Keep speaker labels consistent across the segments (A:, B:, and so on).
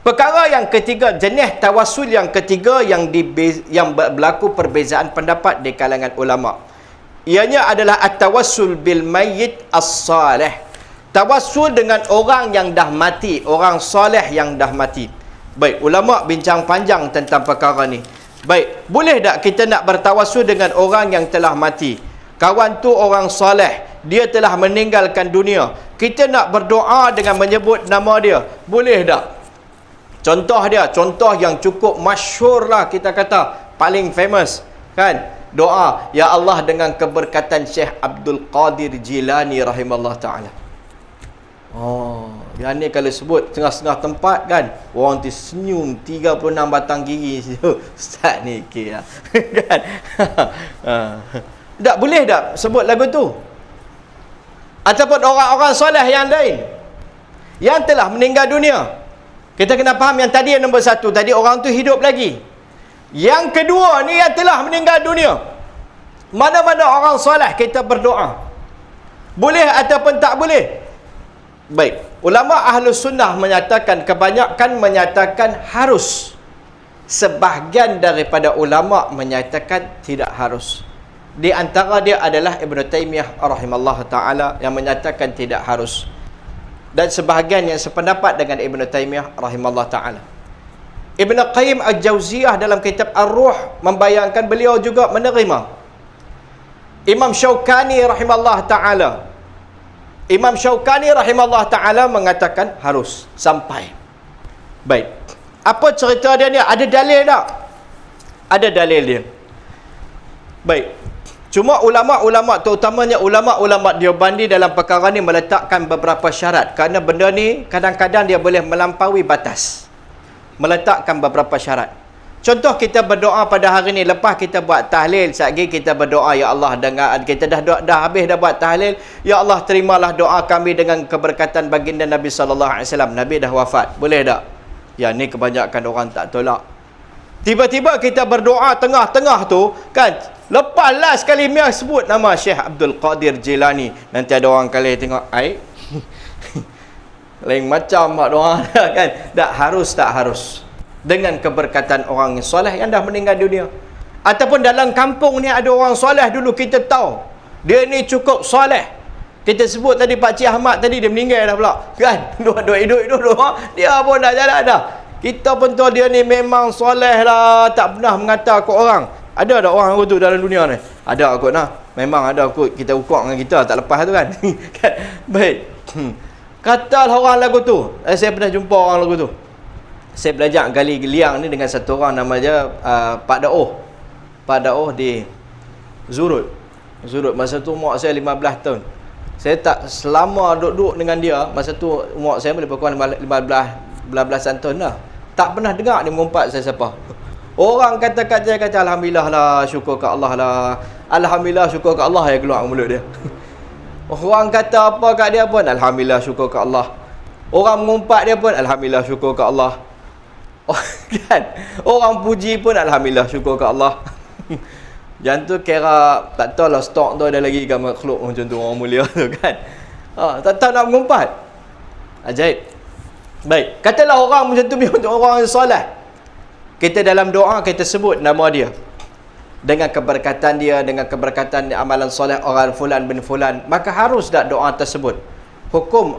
A: Perkara yang ketiga, jenis tawassul yang ketiga yang berlaku perbezaan pendapat di kalangan ulama. Ianya adalah at-tawassul bil mayyit as-salih. Tawassul dengan orang yang dah mati, orang soleh yang dah mati. Baik, ulama bincang panjang tentang perkara ni. Baik, boleh tak kita nak bertawassul dengan orang yang telah mati? Kawan tu orang soleh, dia telah meninggalkan dunia. Kita nak berdoa dengan menyebut nama dia. Boleh tak? Contoh dia, contoh yang cukup masyhur lah, kita kata paling famous kan, doa ya Allah dengan keberkatan Syekh Abdul Qadir Jilani rahimallahu taala. Oh, yang ni kalau sebut setengah-setengah tempat kan, orang tu senyum 36 batang gigi situ. Ustaz ni kira kan. Tak boleh tak sebut lagu tu? Ataupun orang-orang soleh yang lain yang telah meninggal dunia. Kita kena faham yang tadi yang nombor satu, tadi orang tu hidup lagi. Yang kedua ni yang telah meninggal dunia. Mana-mana orang soleh kita berdoa. Boleh ataupun tak boleh? Baik, ulama Ahlus Sunnah menyatakan, kebanyakan menyatakan harus. Sebahagian daripada ulama menyatakan tidak harus. Di antara dia adalah Ibn Taymiyah rahimallahu ta'ala yang menyatakan tidak harus. Dan sebahagian yang sependapat dengan Ibn Taymiyah rahimallahu ta'ala. Ibn Qayyim Al-Jauziyah dalam kitab Ar-Ruh membayangkan beliau juga menerima. Imam Syaukani rahimallahu ta'ala, Imam Syaukani rahimallahu ta'ala mengatakan harus sampai. Baik, apa cerita dia ni? Ada dalil tak? Ada dalil dia. Baik, cuma ulama-ulama, terutamanya ulama-ulama Deobandi dalam perkara ni meletakkan beberapa syarat. Kerana benda ni kadang-kadang dia boleh melampaui batas. Meletakkan beberapa syarat. Contoh kita berdoa pada hari ni, lepas kita buat tahlil, sekali kita berdoa, ya Allah, dengan kita dah habis dah buat tahlil, ya Allah terimalah doa kami dengan keberkatan baginda Nabi sallallahu alaihi wasallam. Nabi dah wafat. Boleh tak? Ya, ni kebanyakan orang tak tolak. Tiba-tiba kita berdoa tengah-tengah tu kan, lepas last kali Mia sebut nama Syekh Abdul Qadir Jilani, nanti ada orang kali tengok, ai lain macam mak doa kan. Tak harus dengan keberkatan orang yang soleh yang dah meninggal dunia. Ataupun dalam kampung ni ada orang soleh dulu, kita tahu dia ni cukup soleh. Kita sebut tadi Pak Cik Ahmad tadi, dia meninggal dah pula kan. Dua hidup dia pun dah jalan dah. Kita pun tahu dia ni memang soleh lah, tak pernah mengata kot orang. Ada tak orang tu dalam dunia ni? Ada kot lah. Memang ada kot, kita ukur dengan kita tak lepas tu kan. Baik. Katalah orang lagu tu. Saya pernah jumpa orang lagu tu. Saya belajar gali liang ni dengan satu orang nama dia Pak Daoh. Pak Daoh di Zurut. Masa tu umur saya 15 tahun. Saya tak selama duduk dengan dia, masa tu umur saya boleh kurang 15-an tahun dah. Tak pernah dengar dia mengumpat saya siapa. Orang kata alhamdulillah lah, syukur ke Allah lah. Alhamdulillah, syukur ke Allah, yang keluar mulut dia. Orang kata apa kat dia pun alhamdulillah, syukur ke Allah. Orang mengumpat dia pun alhamdulillah, syukur ke Allah. Kan? Orang puji pun alhamdulillah, syukur ke Allah. Yang tu kira tak tahu lah stok tu ada lagi kat makhluk macam tu, orang mulia tu kan. Tak tahu nak mengumpat. Ajaib. Baik, katalah orang macam tu orang soleh. Kita dalam doa kita sebut nama dia. Dengan keberkatan dia, dengan keberkatan amalan soleh orang fulan bin fulan, maka harus tak doa tersebut. Hukum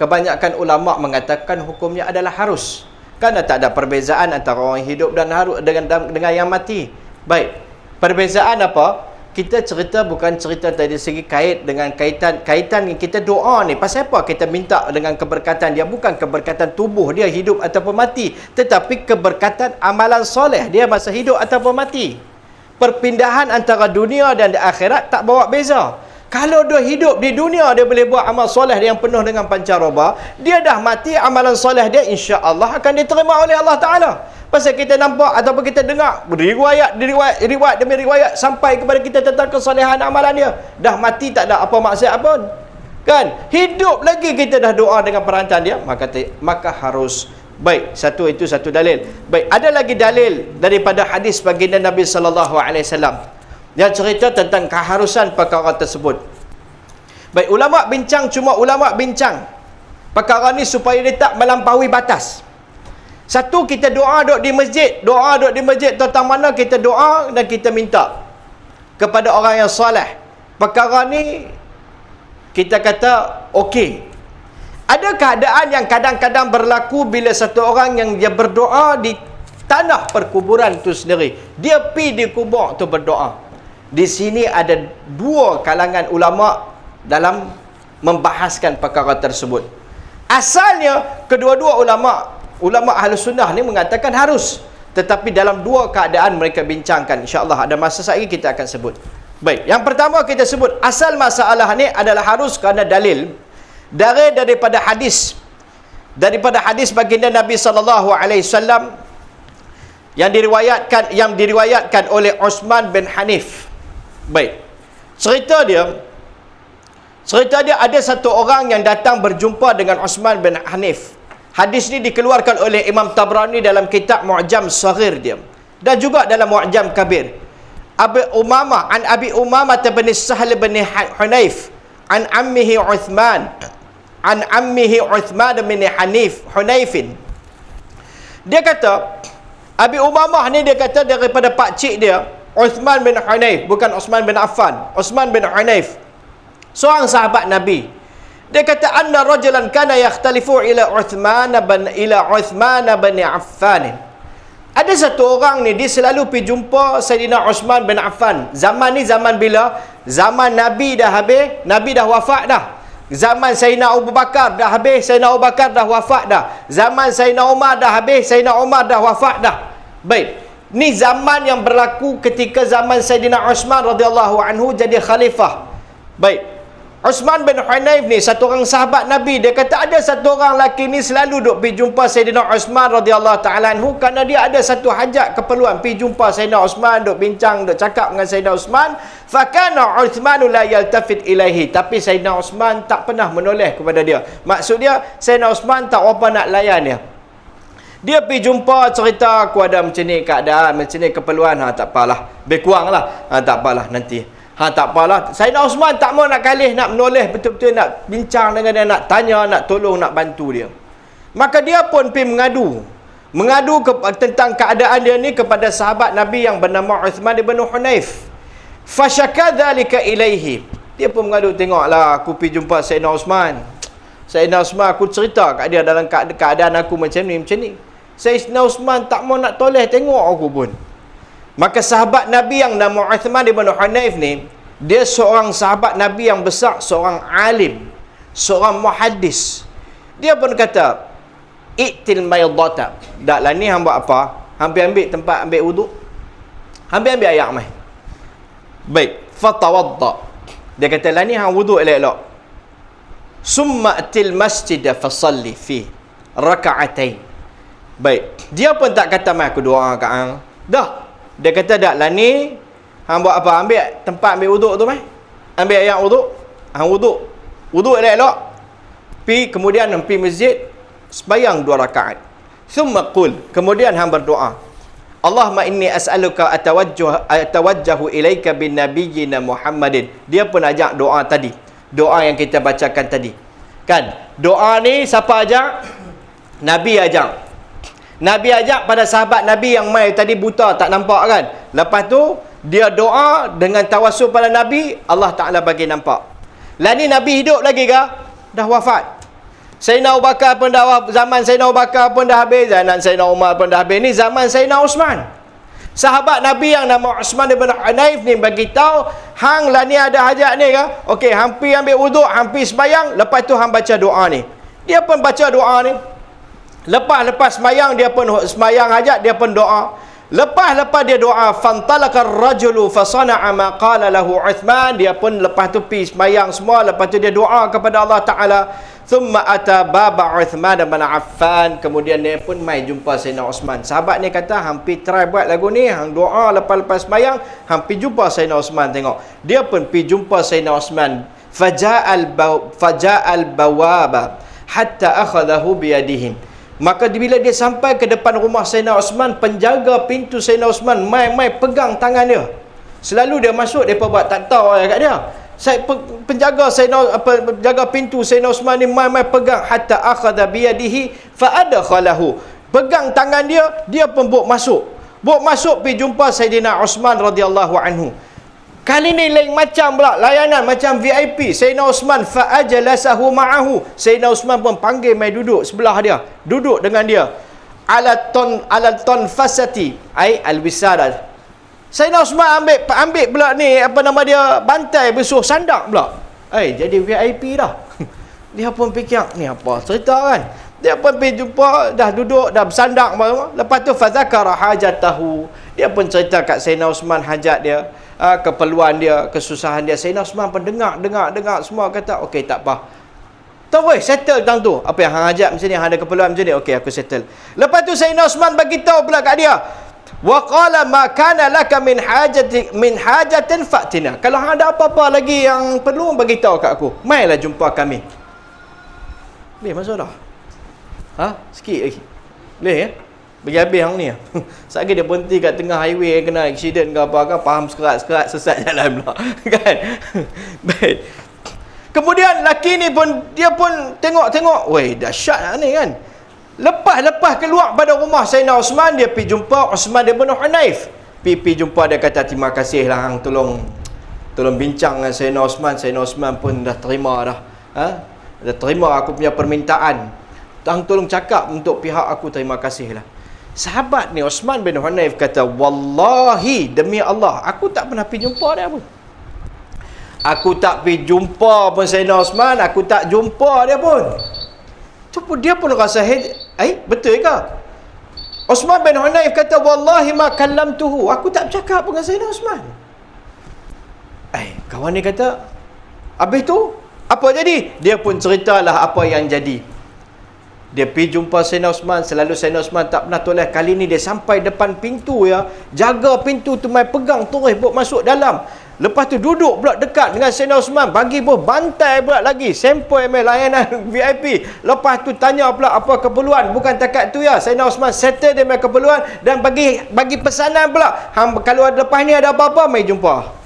A: kebanyakan ulama mengatakan hukumnya adalah harus. Kerana tak ada perbezaan antara orang hidup dan harus dengan yang mati. Baik. Perbezaan apa? Kita cerita bukan cerita dari segi kaitan yang kita doa ni. Pasal apa kita minta dengan keberkatan dia? Bukan keberkatan tubuh dia hidup ataupun mati, tetapi keberkatan amalan soleh dia masa hidup ataupun mati. Perpindahan antara dunia dan akhirat tak bawa beza. Kalau dia hidup di dunia, dia boleh buat amal soleh yang penuh dengan pancaroba. Dia dah mati, amalan soleh dia insya-Allah akan diterima oleh Allah Ta'ala. Pasal kita nampak ataupun kita dengar riwayat demi riwayat sampai kepada kita tentang kesolehan amalan dia. Dah mati tak ada apa maksiat pun. Kan? Hidup lagi kita dah doa dengan perantaraan dia, maka harus. Baik, itu satu dalil. Baik, ada lagi dalil daripada hadis baginda Nabi sallallahu alaihi wasallam yang cerita tentang keharusan perkara tersebut. Baik, ulama bincang perkara ni supaya dia tak melampaui batas. Satu, kita doa duduk di masjid. Doa duduk di masjid tentang mana kita doa dan kita minta kepada orang yang soleh. Perkara ni kita kata okey. Ada keadaan yang kadang-kadang berlaku bila satu orang yang dia berdoa di tanah perkuburan tu sendiri. Dia pergi di kubur tu berdoa. Di sini ada dua kalangan ulama dalam membahaskan perkara tersebut. Asalnya kedua-dua ulama Ahlus Sunnah ni mengatakan harus, tetapi dalam dua keadaan mereka bincangkan. InsyaAllah ada masa lagi kita akan sebut. Baik, yang pertama kita sebut asal masalah ni adalah harus kerana dalil daripada hadis baginda Nabi SAW yang diriwayatkan oleh Uthman bin Hanif. Baik, cerita dia ada satu orang yang datang berjumpa dengan Uthman bin Hanif. Hadis ni dikeluarkan oleh Imam Tabrani dalam kitab Mu'jam Saghir dia, dan juga dalam Mu'jam Kabir. Abi Umamah bin Sahl bin Hunayf an ammihi Uthman bin Hunayfin. Dia kata, Abi Umamah ni dia kata daripada pakcik dia Uthman bin Hunayf, bukan Uthman bin Affan, Uthman bin Hunayf, seorang sahabat Nabi. Dia kata anna rajulan kana yakhtalifu ila Uthman bin Affan. Ada satu orang ni dia selalu pergi jumpa Sayyidina Uthman bin Affan. Zaman ni zaman bila? Zaman Nabi dah habis, Nabi dah wafat dah. Zaman Sayyidina Abu Bakar dah habis, Sayyidina Abu Bakar dah wafat dah. Zaman Sayyidina Umar dah habis, Sayyidina Umar dah wafat dah. Baik, ni zaman yang berlaku ketika zaman Sayyidina Uthman radhiyallahu anhu jadi khalifah. Baik, Uthman bin Hunayf ni satu orang sahabat Nabi. Dia kata ada satu orang lelaki ni selalu duk pergi jumpa Sayyidina Uthman radhiyallahu ta'ala anhu kerana dia ada satu hajat keperluan pergi jumpa Sayyidina Uthman, duk bincang, duk cakap dengan Sayyidina Uthman. Fakana Uthmanu la yaltafit ilaihi, tapi Sayyidina Uthman tak pernah menoleh kepada dia. Maksud dia Sayyidina Uthman tak apa nak layan dia. Dia pergi jumpa, cerita aku ada macam ni keadaan, macam ni keperluan, tak apalah, lebih kurang lah, tak apalah nanti. Tak apalah. Sayyidina Uthman tak mau nak kalih, nak menoleh betul-betul, nak bincang dengan dia, nak tanya, nak tolong, nak bantu dia. Maka dia pun pergi mengadu tentang keadaan dia ni kepada sahabat Nabi yang bernama Uthman bin Hunayf. Fashaka dhalika ilaihi. Dia pun mengadu, tengoklah aku pergi jumpa Sayyidina Uthman. Sayyidina Uthman, aku cerita kat dia dalam keadaan aku macam ni. Sayyidina Uthman tak mau nak toleh tengok aku pun. Maka sahabat Nabi yang nama Uthman bin Hunayf ni, dia seorang sahabat Nabi yang besar, seorang alim, seorang muhaddis. Dia pun kata, "I'til maydata." Daklah ni hang buat apa? Hang ambil tempat ambil wuduk. Ambil air mai. Baik, fatawadda. Dia kata, "Lah ni hang wuduk elok-elok. Summa atil masjid fa salli fi raka'atain." Baik, dia pun tak kata mai aku doa kat hang. Dah. Dia kata dak lah ni hang buat apa? Ambil tempat ambil wuduk tu mai. Ambil air wuduk. Hang wuduk elok-elok. Kemudian pergi masjid sembahyang 2 rakaat. Thumma qul, kemudian hang berdoa. Allahumma inni as'aluka atawajjahu ilaika bin nabiyyina Muhammadin. Dia pun ajak doa tadi. Doa yang kita bacakan tadi. Kan? Doa ni siapa ajak? Nabi ajak. Nabi ajak pada sahabat Nabi yang mai tadi buta tak nampak kan. Lepas tu dia doa dengan tawassul pada Nabi, Allah Ta'ala bagi nampak. Lah ni Nabi hidup lagi ke? Dah wafat. Sayyidina Abu Bakar pun dah, zaman Sayyidina Abu Bakar pun dah habis, zaman Sayyidina Umar pun dah habis. Ni zaman Sayyidina Uthman. Sahabat Nabi yang nama Uthman bin Hunayf ni bagi tahu, hang lah ni ada hajat ni ke? Okey, hang pi ambil wuduk, hang pi sembahyang, lepas tu hang baca doa ni. Dia pun baca doa ni. Lepas sembahyang dia pun sembahyang hajat, dia pun doa. Lepas dia doa, fantalaka ar-rajulu fa sana'a ma qala lahu Uthman. Dia pun lepas tu pi sembahyang semua, lepas tu dia doa kepada Allah Taala. Thumma ata baba Uthman bin Affan. Kemudian dia pun mai jumpa Sayyidina Uthman. Sahabat ni kata, hampir try buat lagu ni, hang doa lepas sembahyang, hampir jumpa Sayyidina Uthman tengok. Dia pun pi jumpa Sayyidina Uthman. Faja'al bawaba hatta akhadahu biyadihim. Maka bila dia sampai ke depan rumah Sayyidina Uthman, penjaga pintu Sayyidina Uthman mai pegang tangan dia. Selalu dia masuk, dia buat tak tahu kat dia. Penjaga pintu Sayyidina Uthman ni mai pegang hatta akhadha biyadihi fa adkhalahu. pegang tangan dia, dia pun bawa masuk pergi jumpa Sayyidina Osman radhiyallahu anhu. Kali ni lain macam pula, layanan macam VIP. Sayyidina Osman fa'ajlasahu ma'ahu. Sayyidina Osman pun panggil mai duduk sebelah dia, duduk dengan dia. Ala fasati ai al-wisada. Sayyidina Osman ambil pula ni apa nama dia, bantai besuh sandak pula. Jadi VIP dah. Dia pun fikir ni apa cerita kan. Dia pun pergi jumpa, dah duduk, dah bersandak. Lepas tu fadzakara hajatahu. Dia pun cerita kat Sayyidina Osman hajat dia, keperluan dia, kesusahan dia. Sayyidina Osman pun dengar semua, kata okey tak apa. Tahu settle tang tu. Apa yang hang hajat macam ni, hang ada keperluan macam ni, okey aku settle. Lepas tu Sayyidina Osman bagi tahu pula kat dia, wa qala ma kana laka min hajatin fa'tina. Kalau hang ada apa-apa lagi yang perlu, bagi tahu kat aku. Mailah jumpa kami. Boleh masuk dah? Sikit lagi. Boleh ya? Bagi habis hang ni. Satgi dia berhenti kat tengah highway, kena accident ke apa kan, faham sekerat sesat jalan pula. Kan? Baik. Kemudian laki ni pun, dia pun tengok, weh dahsyat lah ni kan. Lepas keluar pada rumah Sayyidina Osman, dia pergi jumpa Osman bin Hunayf. Pergi jumpa, dia kata terima kasih lah hang tolong bincang dengan Sayyidina Osman. Sayyidina Osman pun dah terima dah. Dah terima aku punya permintaan. Hang tolong cakap untuk pihak aku, terima kasih lah. Sahabat ni Osman bin Hunayf kata, wallahi demi Allah, aku tak pernah pergi jumpa dia pun. Aku tak pergi jumpa pun Sayyidina Osman, aku tak jumpa dia pun. Dia pun rasa betul ke? Osman bin Hunayf kata, wallahi ma kallamtuhu, aku tak bercakap pun dengan Sayyidina Osman. Kawan ni kata, habis tu apa jadi? Dia pun ceritalah apa yang jadi. Dia pergi jumpa Sayyidina Osman. Selalu Sayyidina Osman tak pernah toleh. Kali ni dia sampai depan pintu ya, jaga pintu tu, mai pegang terus bawa masuk dalam. Lepas tu duduk pula dekat dengan Sayyidina Osman, bagi pun bantai pula lagi, sempoi mai layanan VIP. Lepas tu tanya pula apa keperluan. Bukan takat tu ya, Sayyidina Osman settle dia mai keperluan dan bagi pesanan pula. Kalau lepas ni ada apa-apa, mai jumpa.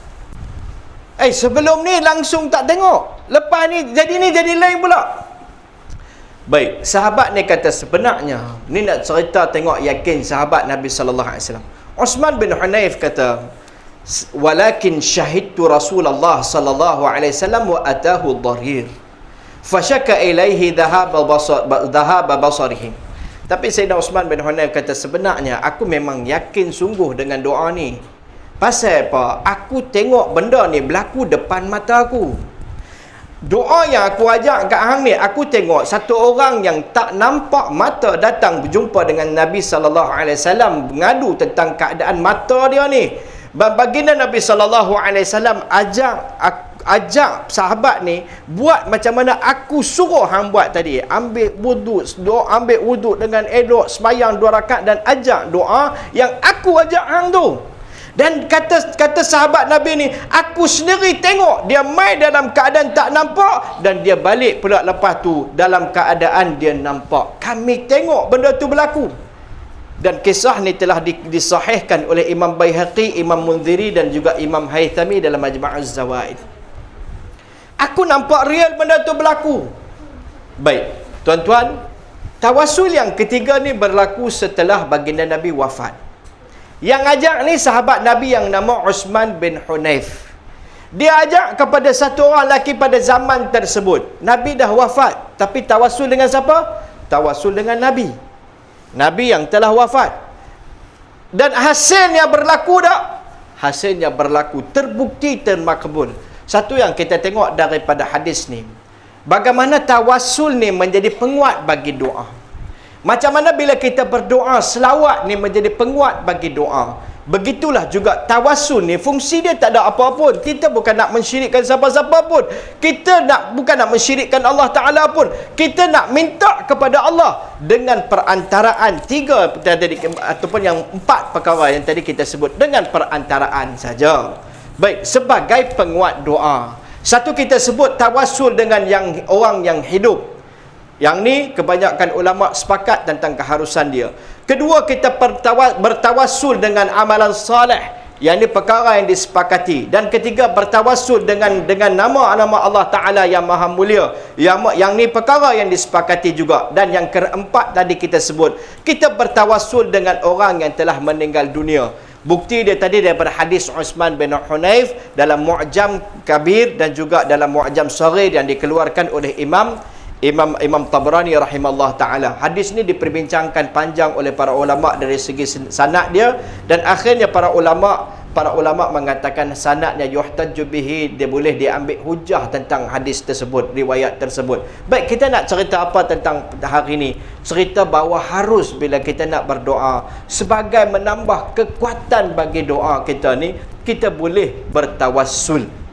A: Sebelum ni langsung tak tengok. Lepas ni jadi lain pula. Baik, sahabat ni kata sebenarnya ni nak cerita tengok yakin sahabat Nabi sallallahu alaihi wasallam. Osman bin Hunayf kata, walakin syahidtu Rasulullah sallallahu alaihi wasallam wa atahu dharir fashaka ilaihi dhahaba basarihi. Tapi Sayyidina Osman bin Hunayf kata sebenarnya aku memang yakin sungguh dengan doa ni. Pasal apa? Aku tengok benda ni berlaku depan mata aku. Doa yang aku ajak kat hang ni, aku tengok satu orang yang tak nampak mata datang berjumpa dengan Nabi sallallahu alaihi wasallam, mengadu tentang keadaan mata dia ni. Baginda Nabi sallallahu alaihi wasallam ajak sahabat ni buat macam mana aku suruh hang buat tadi. Ambil wuduk dengan elok, sembahyang 2 rakaat dan ajak doa yang aku ajak hang tu. Dan kata sahabat Nabi ni, aku sendiri tengok dia mai dalam keadaan tak nampak dan dia balik pula lepas tu dalam keadaan dia nampak. Kami tengok benda tu berlaku. Dan kisah ni telah disahihkan oleh Imam Baihaqi, Imam Munziri dan juga Imam Haythami dalam Majma'uz Zawaid. Aku nampak real benda tu berlaku. Baik, tuan-tuan, tawassul yang ketiga ni berlaku setelah baginda Nabi wafat. Yang ajak ni sahabat Nabi yang nama Osman bin Hunayf. Dia ajak kepada satu orang lelaki pada zaman tersebut. Nabi dah wafat, tapi tawassul dengan siapa? Tawassul dengan Nabi. Nabi yang telah wafat. Dan hasilnya berlaku tak? Hasilnya berlaku, terbukti termakbul. Satu yang kita tengok daripada hadis ni, bagaimana tawassul ni menjadi penguat bagi doa. Macam mana bila kita berdoa, selawat ni menjadi penguat bagi doa. Begitulah juga tawassul ni, fungsi dia tak ada apa pun. Kita bukan nak mensyirikkan siapa-siapa pun. Kita bukan nak mensyirikkan Allah Ta'ala pun. Kita nak minta kepada Allah dengan perantaraan 3 tadi, ataupun yang 4 perkara yang tadi kita sebut, dengan perantaraan saja. Baik, sebagai penguat doa. Satu, kita sebut tawassul dengan orang yang hidup. Yang ni kebanyakan ulama sepakat tentang keharusan dia. Kedua, kita bertawassul dengan amalan saleh Yang ini perkara yang disepakati. Dan ketiga, bertawassul dengan nama-nama Allah Ta'ala yang maha mulia. Yang ni perkara yang disepakati juga. Dan yang keempat tadi kita sebut, kita bertawassul dengan orang yang telah meninggal dunia. Bukti dia tadi daripada hadis Uthman bin Hunayf dalam Mu'jam Kabir dan juga dalam Mu'jam Saghir yang dikeluarkan oleh Imam Tabrani rahimahullah ta'ala. Hadis ni diperbincangkan panjang oleh para ulama dari segi sanad dia, dan akhirnya para ulama mengatakan sanadnya yuhtajju bihi, dia boleh diambil hujah tentang hadis tersebut, riwayat tersebut. Baik, kita nak cerita apa tentang hari ini? Cerita bahawa harus bila kita nak berdoa, sebagai menambah kekuatan bagi doa kita ni, kita boleh bertawassul.